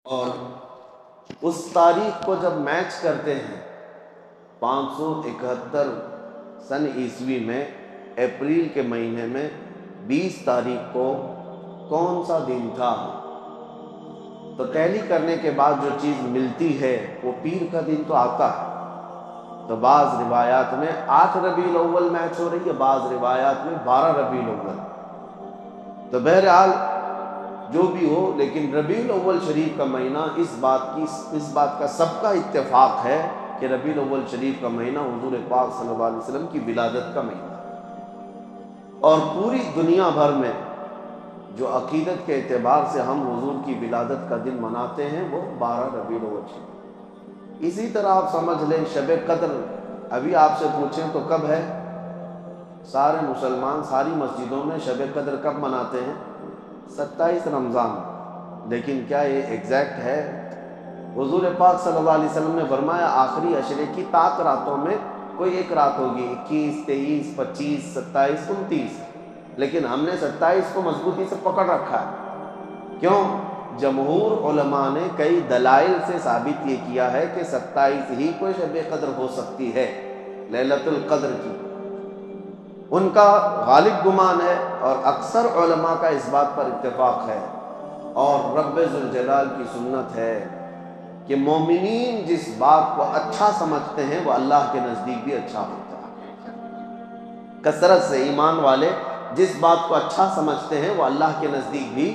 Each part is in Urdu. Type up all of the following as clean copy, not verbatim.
اور اس تاریخ کو جب میچ کرتے ہیں 571 سن عیسوی میں اپریل کے مہینے میں 20 تاریخ کو کون سا دن تھا، تو ٹیلی کرنے کے بعد جو چیز ملتی ہے وہ پیر کا دن تو آتا ہے۔ تو بعض روایات میں 8 ربیع الاول میچ ہو رہی ہے، بعض روایات میں 12 ربیع الاول۔ تو بہرحال جو بھی ہو، لیکن ربیع الاول شریف کا مہینہ اس بات کا سب کا اتفاق ہے کہ ربیع الاول شریف کا مہینہ حضور پاک صلی اللہ علیہ وسلم کی ولادت کا مہینہ ہے۔ اور پوری دنیا بھر میں جو عقیدت کے اعتبار سے ہم حضور کی ولادت کا دن مناتے ہیں وہ 12 ربیع الاول شریف۔ اسی طرح آپ سمجھ لیں شب قدر، ابھی آپ سے پوچھیں تو کب ہے؟ سارے مسلمان ساری مسجدوں میں شب قدر کب مناتے ہیں؟ 27 رمضان۔ لیکن کیا یہ ایگزیکٹ ہے؟ حضور پاک صلی اللہ علیہ وسلم نے فرمایا آخری عشرے کی طاق راتوں میں کوئی ایک رات ہوگی، 21، 23، 25، 27، 29، لیکن ہم نے 27 کو مضبوطی سے پکڑ رکھا ہے۔ کیوں؟ جمہور علماء نے کئی دلائل سے ثابت یہ کیا ہے کہ 27 ہی کو شب قدر ہو سکتی ہے، لیلۃ القدر کی، ان کا غالب گمان ہے، اور اکثر علماء کا اس بات پر اتفاق ہے۔ اور رب ذوالجلال کی سنت ہے کہ مومنین جس بات کو اچھا سمجھتے ہیں وہ اللہ کے نزدیک بھی اچھا ہوتا ہے۔ کثرت سے ایمان والے جس بات کو اچھا سمجھتے ہیں وہ اللہ کے نزدیک بھی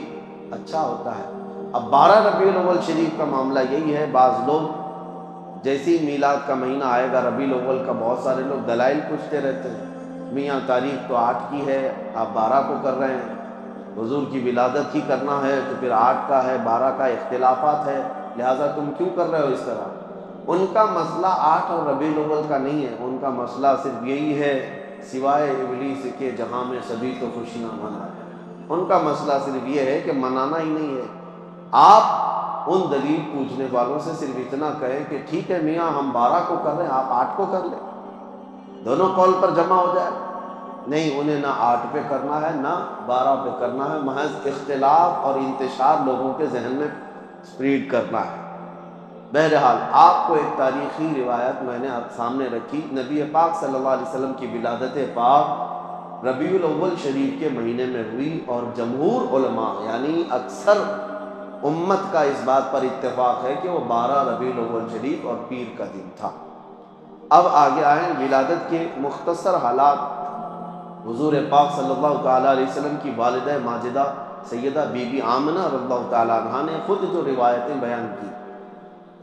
اچھا ہوتا ہے۔ اب 12 ربیع الاول شریف کا معاملہ یہی ہے، بعض لوگ جیسے ہی میلاد کا مہینہ آئے گا ربیع الاول کا، بہت سارے لوگ دلائل پوچھتے رہتے ہیں، میاں تاریخ تو 8 کی ہے، آپ 12 کو کر رہے ہیں، حضور کی ولادت ہی کرنا ہے تو پھر 8 کا ہے، 12 کا اختلافات ہے، لہٰذا تم کیوں کر رہے ہو اس طرح؟ ان کا مسئلہ 8 اور ربیع الاول کا نہیں ہے، ان کا مسئلہ صرف یہی ہے، سوائے ابلیس کے جہاں میں سبھی تو خوشیاں منائے، ان کا مسئلہ صرف یہ ہے کہ منانا ہی نہیں ہے۔ آپ ان دلیل پوچھنے والوں سے صرف اتنا کہیں کہ ٹھیک ہے میاں ہم 12 کو کر رہے ہیں، آپ 8 کو کر لیں، دونوں قول پر جمع ہو جائے۔ نہیں، انہیں نہ 8 پہ کرنا ہے نہ 12 پہ کرنا ہے، محض اختلاف اور انتشار لوگوں کے ذہن میں سپریڈ کرنا ہے۔ بہرحال آپ کو ایک تاریخی روایت میں نے آپ سامنے رکھی، نبی پاک صلی اللہ علیہ وسلم کی ولادت پاک ربیع الاول شریف کے مہینے میں ہوئی، اور جمہور علماء یعنی اکثر امت کا اس بات پر اتفاق ہے کہ وہ 12 ربیع الاول شریف اور پیر کا دن تھا۔ اب آگے آئیں ولادت کے مختصر حالات۔ حضور پاک صلی اللہ تعالیٰ علیہ وسلم کی والدہ ماجدہ سیدہ بی بی آمنہ رضی اللہ تعالیٰ عنہ نے خود جو روایتیں بیان کی،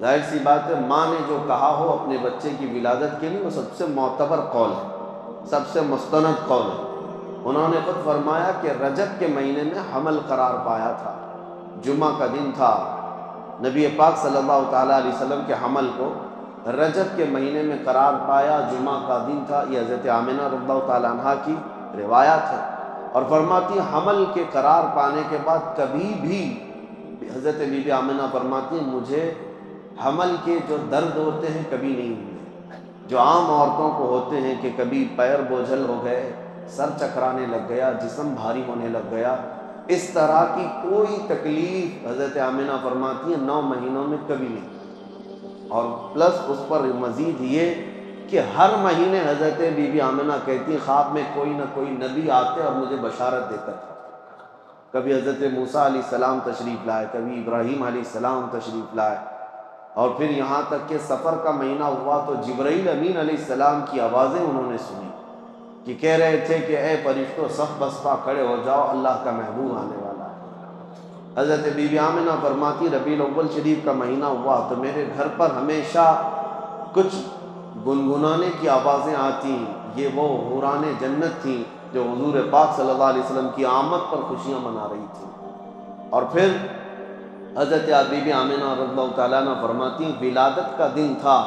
ظاہر سی بات ہے ماں نے جو کہا ہو اپنے بچے کی ولادت کے لیے وہ سب سے معتبر قول ہے، سب سے مستند قول ہے۔ انہوں نے خود فرمایا کہ رجب کے مہینے میں حمل قرار پایا تھا، جمعہ کا دن تھا، نبی پاک صلی اللہ تعالیٰ علیہ وسلم کے حمل کو رجب کے مہینے میں قرار پایا، جمعہ کا دن تھا۔ یہ حضرت آمنہ رضی اللہ تعالیٰ عنہ کی روایات ہے، اور فرماتی حمل کے قرار پانے کے بعد کبھی بھی حضرت بی بی آمنہ فرماتی ہیں مجھے حمل کے جو درد ہوتے ہیں کبھی نہیں ہوئے، جو عام عورتوں کو ہوتے ہیں کہ کبھی پیر بوجھل ہو گئے، سر چکرانے لگ گیا، جسم بھاری ہونے لگ گیا، اس طرح کی کوئی تکلیف حضرت آمنہ فرماتی ہیں 9 مہینوں میں کبھی نہیں۔ اور پلس اس پر مزید یہ کہ ہر مہینے حضرت بی بی آمنہ کہتی ہیں خواب میں کوئی نہ کوئی نبی آتے اور مجھے بشارت دیتا تھا۔ کبھی حضرت موسیٰ علیہ السلام تشریف لائے، کبھی ابراہیم علیہ السلام تشریف لائے، اور پھر یہاں تک کہ سفر کا مہینہ ہوا تو جبرائیل امین علیہ السلام کی آوازیں انہوں نے سنی کہ کہہ رہے تھے کہ اے فرشتوں صف بسپا کھڑے ہو جاؤ، اللہ کا محبوب آنے والا ہے۔ حضرت بی بی آمنہ فرماتی ربیع الاول شریف کا مہینہ ہوا تو میرے گھر پر ہمیشہ کچھ گنگنانے کی آوازیں آتی، یہ وہ حوران جنت تھیں جو حضور پاک صلی اللہ علیہ وسلم کی آمد پر خوشیاں منا رہی تھیں۔ اور پھر حضرت بی بی آمنہ رضی اللہ تعالیٰ عنہ فرماتی ہیں ولادت کا دن تھا،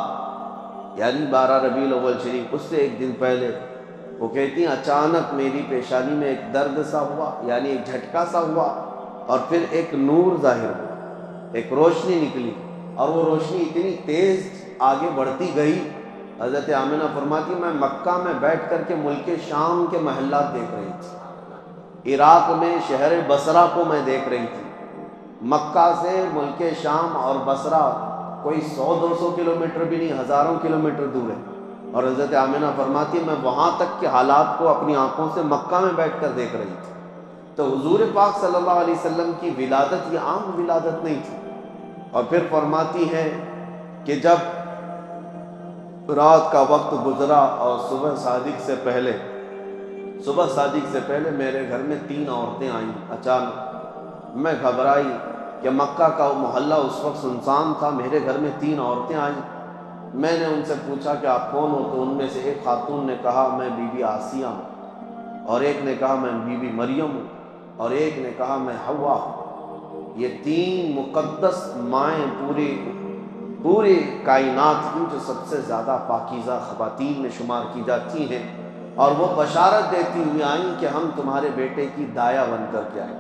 یعنی 12 ربیع الاول شریف، اس سے ایک دن پہلے وہ کہتی ہیں اچانک میری پیشانی میں ایک درد سا ہوا، یعنی ایک جھٹکا سا ہوا، اور پھر ایک نور ظاہر ہوا، ایک روشنی نکلی، اور وہ روشنی اتنی تیز آگے بڑھتی گئی۔ حضرت آمنہ فرماتی میں مکہ میں بیٹھ کر کے ملک شام کے محلات دیکھ رہی تھی، عراق میں شہر بصرہ کو میں دیکھ رہی تھی، مکہ سے ملک شام اور بصرہ کوئی 100-200 کلومیٹر بھی نہیں، ہزاروں کلومیٹر دور ہے۔ اور حضرت آمنہ فرماتی ہے میں وہاں تک کے حالات کو اپنی آنکھوں سے مکہ میں بیٹھ کر دیکھ رہی تھی۔ تو حضور پاک صلی اللہ علیہ وسلم کی ولادت یہ عام ولادت نہیں تھی۔ اور پھر فرماتی ہے کہ جب رات کا وقت گزرا اور صبح صادق سے پہلے میرے گھر میں 3 عورتیں آئیں اچانک۔ میں گھبرائی کہ مکہ کا محلہ اس وقت سنسان تھا، میرے گھر میں 3 عورتیں آئیں۔ میں نے ان سے پوچھا کہ آپ کون ہو؟ تو ان میں سے ایک خاتون نے کہا میں بی بی آسیہ ہوں، اور ایک نے کہا میں بی بی مریم ہوں، اور ایک نے کہا میں حوا ہوں۔ یہ 3 مقدس مائیں پوری کائنات کی جو سب سے زیادہ پاکیزہ خواتین میں شمار کی جاتی ہیں، اور وہ بشارت دیتی ہوئی آئیں کہ ہم تمہارے بیٹے کی دایا بن کر کے آئیں۔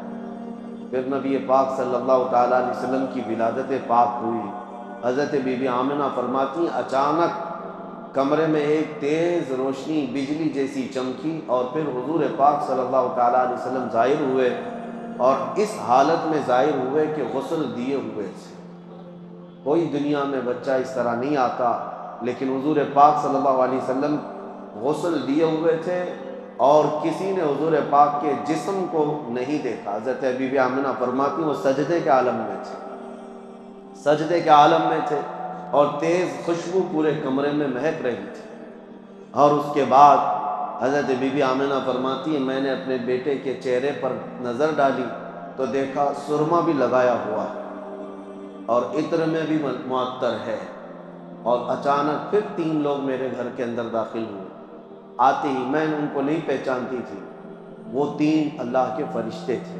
پھر نبی پاک صلی اللہ تعالیٰ علیہ وسلم کی ولادت پاک ہوئی۔ حضرت بی بی آمنہ فرماتی اچانک کمرے میں ایک تیز روشنی بجلی جیسی چمکی، اور پھر حضور پاک صلی اللہ تعالیٰ علیہ وسلم ظاہر ہوئے، اور اس حالت میں ظاہر ہوئے کہ غسل دیے ہوئے تھے۔ کوئی دنیا میں بچہ اس طرح نہیں آتا، لیکن حضور پاک صلی اللہ علیہ وسلم غسل دیے ہوئے تھے، اور کسی نے حضور پاک کے جسم کو نہیں دیکھا۔ حضرت بی بی آمنہ فرماتی وہ سجدے کے عالم میں تھے، اور تیز خوشبو پورے کمرے میں مہک رہی تھی۔ اور اس کے بعد حضرت بی بی آمنہ فرماتی ہے میں نے اپنے بیٹے کے چہرے پر نظر ڈالی تو دیکھا سرما بھی لگایا ہوا ہے اور عطر میں بھی معطر ہے۔ اور اچانک پھر 3 لوگ میرے گھر کے اندر داخل ہوئے۔ آتے ہی میں ان کو نہیں پہچانتی تھی، وہ 3 اللہ کے فرشتے تھے۔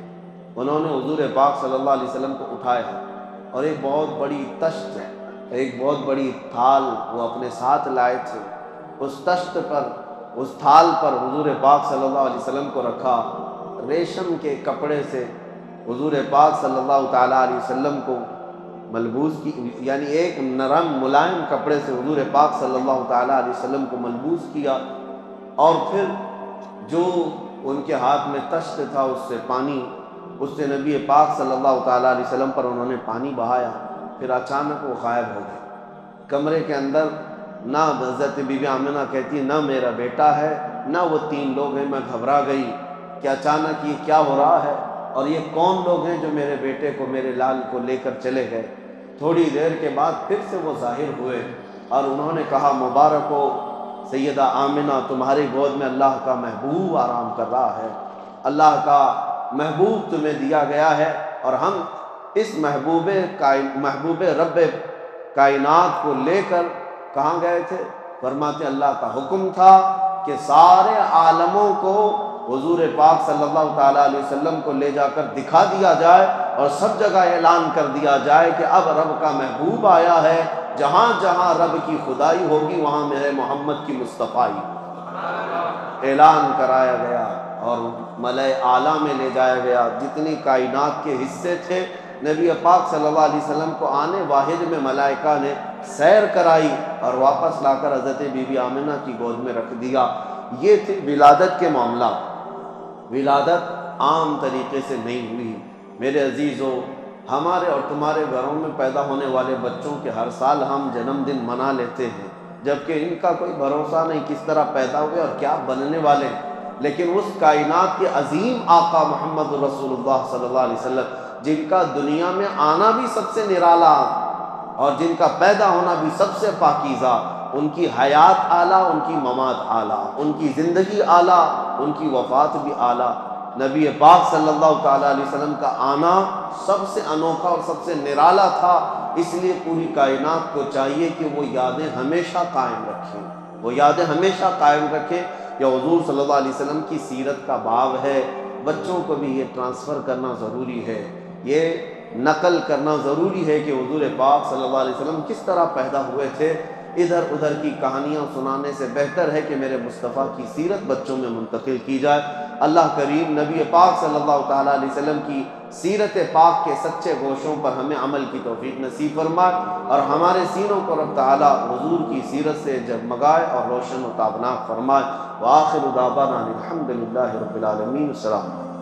انہوں نے حضور پاک صلی اللہ علیہ وسلم کو اٹھایا، اور ایک بہت بڑی تشت، ایک بہت بڑی تھال وہ اپنے ساتھ لائے تھے۔ اس تشت پر، اس تھال پر حضور پاک صلی اللہ علیہ وسلم کو رکھا۔ ریشم کے کپڑے سے حضور پاک صلی اللہ تعالیٰ علیہ وسلم کو ملبوس کی، یعنی ایک نرم ملائم کپڑے سے حضور پاک صلی اللہ تعالیٰ علیہ وسلم کو ملبوس کیا، اور پھر جو ان کے ہاتھ میں تشت تھا اس سے نبی پاک صلی اللہ تعالیٰ علیہ وسلم پر انہوں نے پانی بہایا۔ پھر اچانک وہ غائب ہو گئے کمرے کے اندر۔ نہ حضرت بی بی آمنہ کہتی نہ میرا بیٹا ہے نہ وہ 3 لوگ ہیں۔ میں گھبرا گئی کہ اچانک یہ کیا ہو رہا ہے، اور یہ کون لوگ ہیں جو میرے بیٹے کو، میرے لال کو لے کر چلے گئے۔ تھوڑی دیر کے بعد پھر سے وہ ظاہر ہوئے، اور انہوں نے کہا مبارک ہو سیدہ آمنہ، تمہاری گود میں اللہ کا محبوب آرام کر رہا ہے، اللہ کا محبوب تمہیں دیا گیا ہے۔ اور ہم اس محبوب رب کائنات کو لے کر کہاں گئے تھے؟ فرماتے اللہ کا حکم تھا کہ سارے عالموں کو حضور پاک صلی اللہ تعالیٰ علیہ وسلم کو لے جا کر دکھا دیا جائے، اور سب جگہ اعلان کر دیا جائے کہ اب رب کا محبوب آیا ہے، جہاں جہاں رب کی خدائی ہوگی وہاں میرے محمد کی مصطفائی اعلان کرایا گیا، اور ملائے اعلیٰ میں لے جایا گیا۔ جتنی کائنات کے حصے تھے نبی پاک صلی اللہ علیہ وسلم کو آنے واحد میں ملائکہ نے سیر کرائی، اور واپس لا کر حضرت بی بی آمنہ کی گود میں رکھ دیا۔ یہ تھے ولادت کے معاملات۔ ولادت عام طریقے سے نہیں ہوئی۔ میرے عزیزو، ہمارے اور تمہارے گھروں میں پیدا ہونے والے بچوں کے ہر سال ہم جنم دن منا لیتے ہیں، جبکہ ان کا کوئی بھروسہ نہیں کس طرح پیدا ہوئے اور کیا بننے والے ہیں۔ لیکن اس کائنات کے عظیم آقا محمد رسول اللہ صلی اللہ علیہ وسلم، جن کا دنیا میں آنا بھی سب سے نرالا اور جن کا پیدا ہونا بھی سب سے پاکیزہ، ان کی حیات اعلیٰ، ان کی ممات اعلیٰ، ان کی زندگی اعلیٰ، ان کی وفات بھی اعلیٰ، نبی پاک صلی اللہ تعالیٰ علیہ وسلم کا آنا سب سے انوکھا اور سب سے نرالا تھا۔ اس لیے پوری کائنات کو چاہیے کہ وہ یادیں ہمیشہ قائم رکھیں۔ یہ حضور صلی اللہ علیہ وسلم کی سیرت کا باب ہے۔ بچوں کو بھی یہ ٹرانسفر کرنا ضروری ہے، یہ نقل کرنا ضروری ہے کہ حضور پاک صلی اللہ علیہ وسلم کس طرح پیدا ہوئے تھے۔ ادھر ادھر کی کہانیاں سنانے سے بہتر ہے کہ میرے مصطفیٰ کی سیرت بچوں میں منتقل کی جائے۔ اللہ کریم نبی پاک صلی اللہ تعالیٰ علیہ وسلم کی سیرت پاک کے سچے گوشوں پر ہمیں عمل کی توفیق نصیب فرمائے، اور ہمارے سینوں کو رب تعالیٰ حضور کی سیرت سے جگمگائے اور روشن و تابناک فرمائے۔ وآخر دعوانا الحمد للہ رب العالمین۔ السلام علیکم۔